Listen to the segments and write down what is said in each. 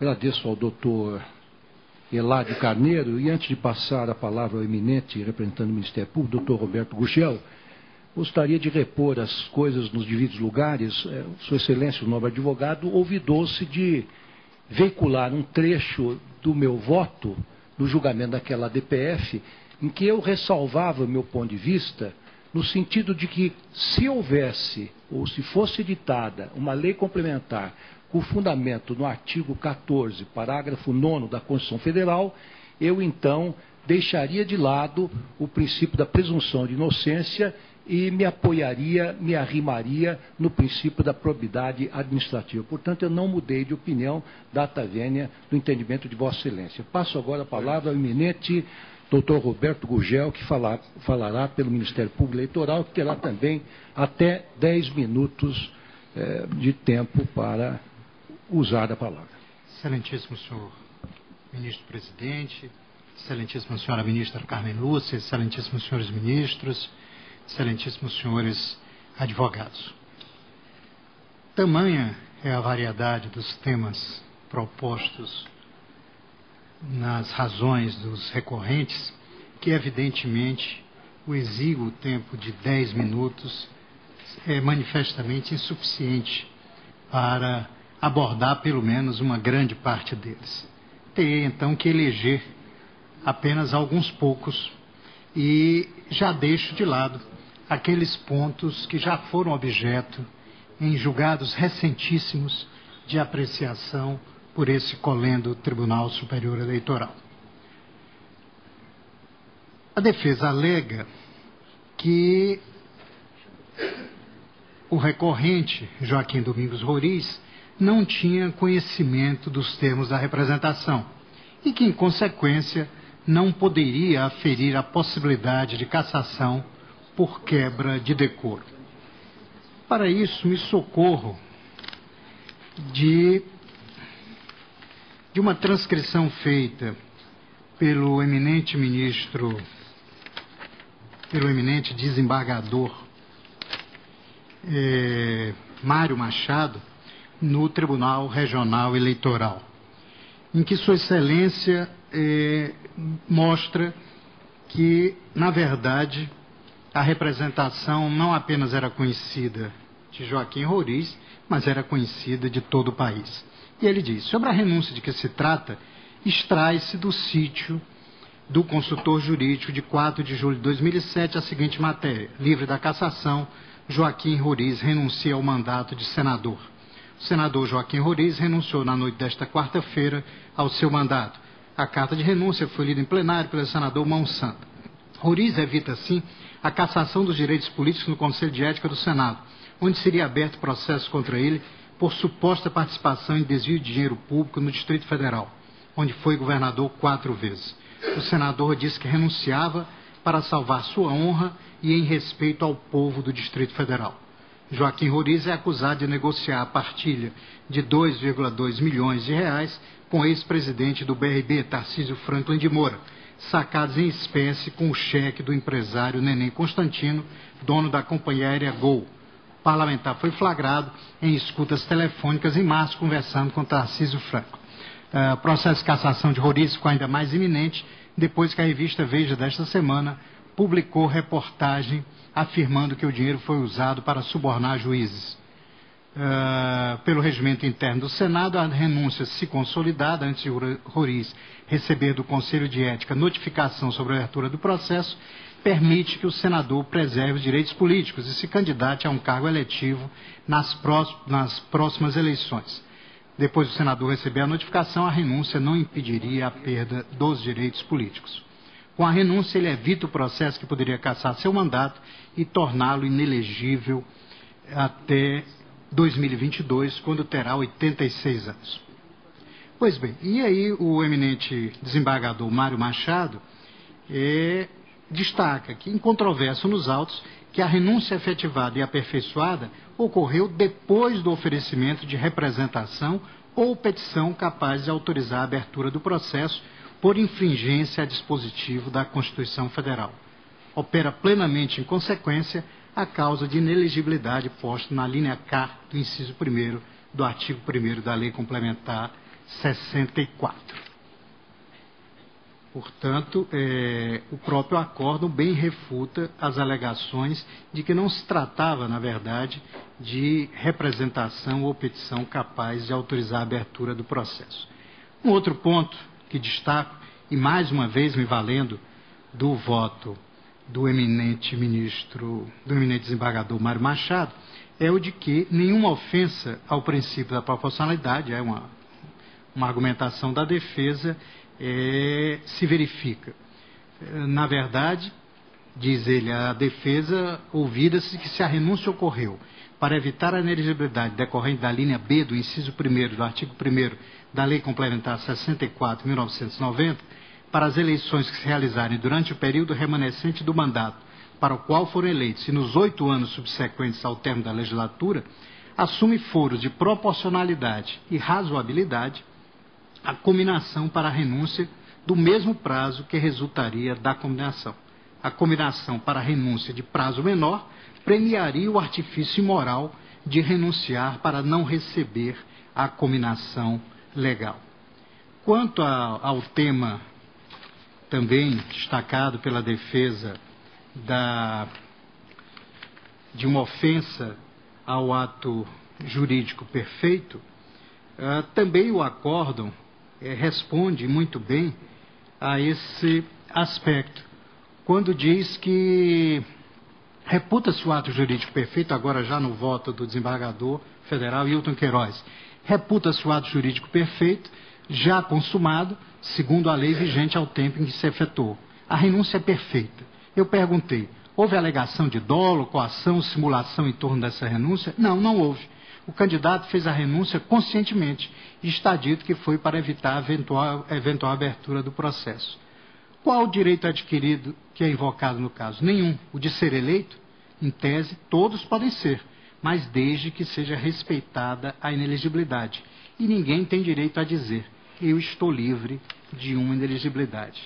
Agradeço ao doutor Eládio Carneiro e, antes de passar a palavra ao eminente representante do Ministério Público, doutor Roberto Gugel, gostaria de repor as coisas nos devidos lugares. Sua Excelência, o nobre advogado, ouvidou-se de veicular um trecho do meu voto no julgamento daquela DPF, em que eu ressalvava o meu ponto de vista, no sentido de que, se houvesse, ou se fosse editada, uma lei complementar com fundamento no artigo 14, parágrafo 9º da Constituição Federal, eu, então, deixaria de lado o princípio da presunção de inocência e me apoiaria, me arrimaria no princípio da probidade administrativa. Portanto, eu não mudei de opinião, data vênia, do entendimento de Vossa Excelência. Passo agora a palavra ao eminente doutor Roberto Gugel, que falará pelo Ministério Público Eleitoral, que terá também até 10 minutos de tempo para usar a palavra. Excelentíssimo senhor ministro-presidente, excelentíssima senhora ministra Carmen Lúcia, excelentíssimos senhores ministros, excelentíssimos senhores advogados. Tamanha é a variedade dos temas propostos nas razões dos recorrentes, que evidentemente o exíguo tempo de 10 minutos é manifestamente insuficiente para abordar pelo menos uma grande parte deles. Terei então que eleger apenas alguns poucos e já deixo de lado aqueles pontos que já foram objeto em julgados recentíssimos de apreciação por esse colendo Tribunal Superior Eleitoral. A defesa alega que o recorrente, Joaquim Domingos Roriz, não tinha conhecimento dos termos da representação e que, em consequência, não poderia aferir a possibilidade de cassação por quebra de decoro. Para isso, me socorro de uma transcrição feita pelo eminente desembargador Mário Machado, no Tribunal Regional Eleitoral, em que Sua Excelência mostra que, na verdade, a representação não apenas era conhecida de Joaquim Roriz, mas era conhecida de todo o país. E ele diz: sobre a renúncia de que se trata, extrai-se do sítio do consultor jurídico de 4 de julho de 2007 a seguinte matéria: livre da cassação, Joaquim Roriz renuncia ao mandato de senador. O senador Joaquim Roriz renunciou na noite desta quarta-feira ao seu mandato. A carta de renúncia foi lida em plenário pelo senador Mão Santa. Roriz evita, assim, a cassação dos direitos políticos no Conselho de Ética do Senado, onde seria aberto processo contra ele por suposta participação em desvio de dinheiro público no Distrito Federal, onde foi governador 4 vezes. O senador disse que renunciava para salvar sua honra e em respeito ao povo do Distrito Federal. Joaquim Roriz é acusado de negociar a partilha de 2,2 milhões de reais com o ex-presidente do BRB, Tarcísio Franklin de Moura, sacados em espécie com o cheque do empresário Neném Constantino, dono da companhia aérea Gol. O parlamentar foi flagrado em escutas telefônicas em março, conversando com Tarcísio Franklin. O processo de cassação de Roriz ficou ainda mais iminente depois que a revista Veja desta semana publicou reportagem afirmando que o dinheiro foi usado para subornar juízes. Pelo regimento interno do Senado, a renúncia, se consolidada antes de Roriz receber do Conselho de Ética notificação sobre a abertura do processo, permite que o senador preserve os direitos políticos e se candidate a um cargo eletivo nas próximas eleições. Depois do senador receber a notificação, a renúncia não impediria a perda dos direitos políticos. Com a renúncia, ele evita o processo que poderia cassar seu mandato e torná-lo inelegível até 2022, quando terá 86 anos. Pois bem, e aí o eminente desembargador Mário Machado destaca que, incontroverso nos autos, que a renúncia efetivada e aperfeiçoada ocorreu depois do oferecimento de representação ou petição capaz de autorizar a abertura do processo por infringência a dispositivo da Constituição Federal. Opera plenamente em consequência a causa de inelegibilidade posta na linha K do inciso 1º do artigo 1º da Lei Complementar 64. Portanto, o próprio acórdão bem refuta as alegações de que não se tratava, na verdade, de representação ou petição capaz de autorizar a abertura do processo. Um outro ponto que destaco, e mais uma vez me valendo do voto do eminente desembargador Mário Machado, é o de que nenhuma ofensa ao princípio da proporcionalidade, é uma argumentação da defesa, se verifica. Na verdade, diz ele, a defesa ouvida-se que se a renúncia ocorreu para evitar a inelegibilidade decorrente da linha B do inciso 1º do artigo 1º da Lei Complementar 64, 1990, para as eleições que se realizarem durante o período remanescente do mandato para o qual foram eleitos e nos 8 anos subsequentes ao término da legislatura, assume foros de proporcionalidade e razoabilidade a cominação para a renúncia do mesmo prazo que resultaria da cominação. A cominação para a renúncia de prazo menor premiaria o artifício imoral de renunciar para não receber a cominação legal. Quanto ao tema também destacado pela defesa de uma ofensa ao ato jurídico perfeito, também o acórdão responde muito bem a esse aspecto, quando diz que reputa-se o ato jurídico perfeito, agora já no voto do desembargador federal Hilton Queiroz, reputa-se o ato jurídico perfeito, já consumado, segundo a lei vigente ao tempo em que se efetuou. A renúncia é perfeita. Eu perguntei, houve alegação de dolo, coação, simulação em torno dessa renúncia? Não, não houve. O candidato fez a renúncia conscientemente e está dito que foi para evitar a eventual abertura do processo. Qual o direito adquirido que é invocado no caso? Nenhum. O de ser eleito? Em tese, todos podem ser, mas desde que seja respeitada a inelegibilidade. E ninguém tem direito a dizer, eu estou livre de uma inelegibilidade.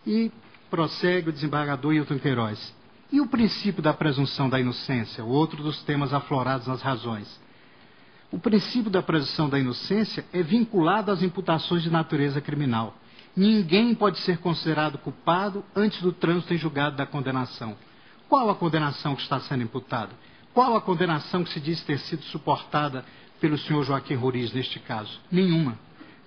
E prossegue o desembargador Hilton Queiroz. E o princípio da presunção da inocência, outro dos temas aflorados nas razões? O princípio da presunção da inocência é vinculado às imputações de natureza criminal. Ninguém pode ser considerado culpado antes do trânsito em julgado da condenação. Qual a condenação que está sendo imputada? Qual a condenação que se diz ter sido suportada pelo senhor Joaquim Roriz neste caso? Nenhuma.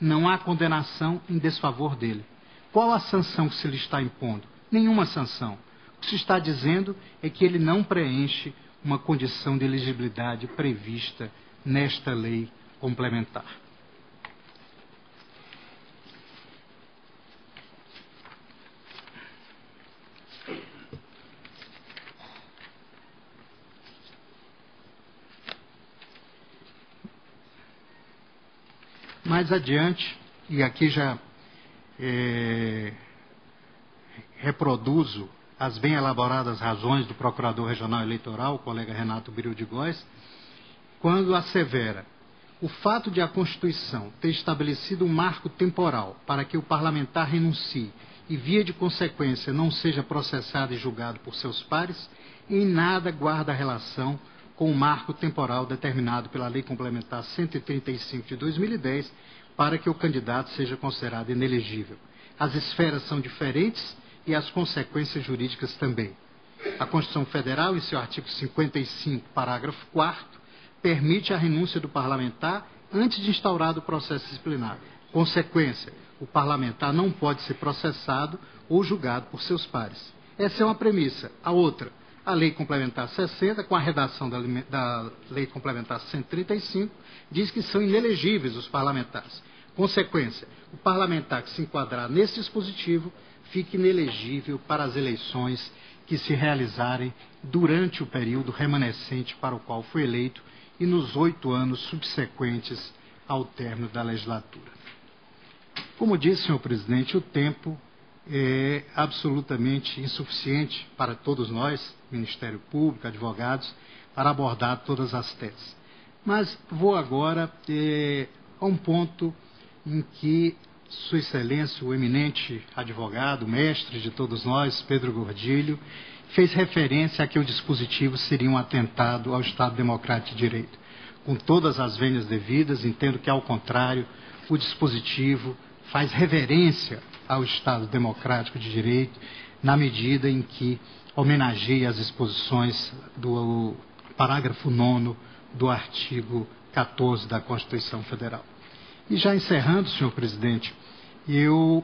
Não há condenação em desfavor dele. Qual a sanção que se lhe está impondo? Nenhuma sanção. O que se está dizendo é que ele não preenche uma condição de elegibilidade prevista nesta lei complementar. Mais adiante, e aqui já reproduzo as bem elaboradas razões do Procurador Regional Eleitoral, o colega Renato Biril de Góes, quando assevera o fato de a Constituição ter estabelecido um marco temporal para que o parlamentar renuncie e, via de consequência, não seja processado e julgado por seus pares, em nada guarda relação com o marco temporal determinado pela Lei Complementar 135 de 2010 para que o candidato seja considerado inelegível. As esferas são diferentes e as consequências jurídicas também. A Constituição Federal, em seu artigo 55, parágrafo 4º, permite a renúncia do parlamentar antes de instaurado o processo disciplinar. Consequência, o parlamentar não pode ser processado ou julgado por seus pares. Essa é uma premissa. A outra, a Lei Complementar 60, com a redação da Lei Complementar 135, diz que são inelegíveis os parlamentares. Consequência, o parlamentar que se enquadrar nesse dispositivo fica inelegível para as eleições que se realizarem durante o período remanescente para o qual foi eleito e nos 8 anos subsequentes ao término da legislatura. Como disse, senhor presidente, o tempo é absolutamente insuficiente para todos nós, Ministério Público, advogados, para abordar todas as teses. Mas vou agora a um ponto em que Sua Excelência, o eminente advogado, mestre de todos nós, Pedro Gordilho, fez referência a que o dispositivo seria um atentado ao Estado Democrático de Direito. Com todas as vênias devidas, entendo que, ao contrário, o dispositivo, faz reverência ao Estado Democrático de Direito, na medida em que homenageia as disposições do parágrafo 9º do artigo 14 da Constituição Federal. E já encerrando, senhor presidente, eu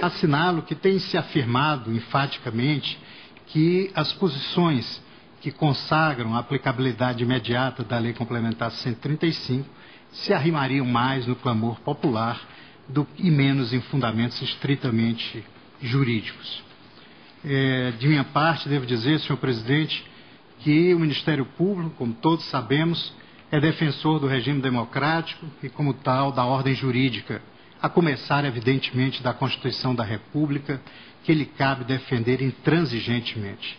assinalo que tem se afirmado enfaticamente que as posições que consagram a aplicabilidade imediata da Lei Complementar 135 se arrimariam mais no clamor popular e menos em fundamentos estritamente jurídicos. De minha parte, devo dizer, senhor presidente, que o Ministério Público, como todos sabemos, é defensor do regime democrático e, como tal, da ordem jurídica, a começar, evidentemente, da Constituição da República, que lhe cabe defender intransigentemente.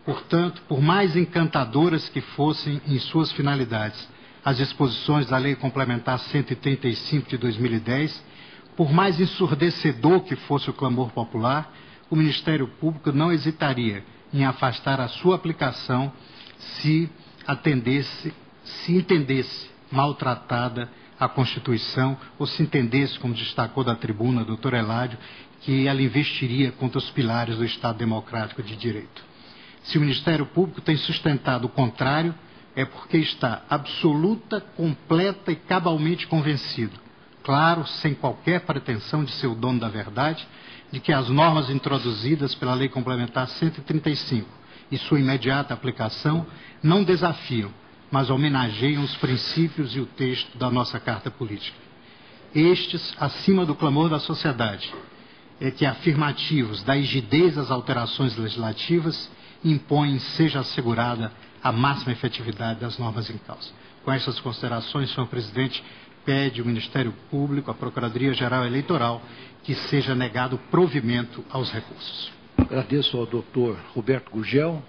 Portanto, por mais encantadoras que fossem em suas finalidades as disposições da Lei Complementar 135 de 2010, por mais ensurdecedor que fosse o clamor popular, o Ministério Público não hesitaria em afastar a sua aplicação se entendesse maltratada a Constituição ou se entendesse, como destacou da tribuna o doutor Eládio, que ela investiria contra os pilares do Estado Democrático de Direito. Se o Ministério Público tem sustentado o contrário, é porque está absoluta, completa e cabalmente convencido, claro, sem qualquer pretensão de ser o dono da verdade, de que as normas introduzidas pela Lei Complementar 135 e sua imediata aplicação não desafiam, mas homenageiam os princípios e o texto da nossa Carta Política. Estes, acima do clamor da sociedade, é que afirmativos da rigidez das alterações legislativas impõem seja assegurada a máxima efetividade das normas em causa. Com essas considerações, senhor presidente, pede o Ministério Público, a Procuradoria-Geral Eleitoral, que seja negado provimento aos recursos. Agradeço ao doutor Roberto Gurgel.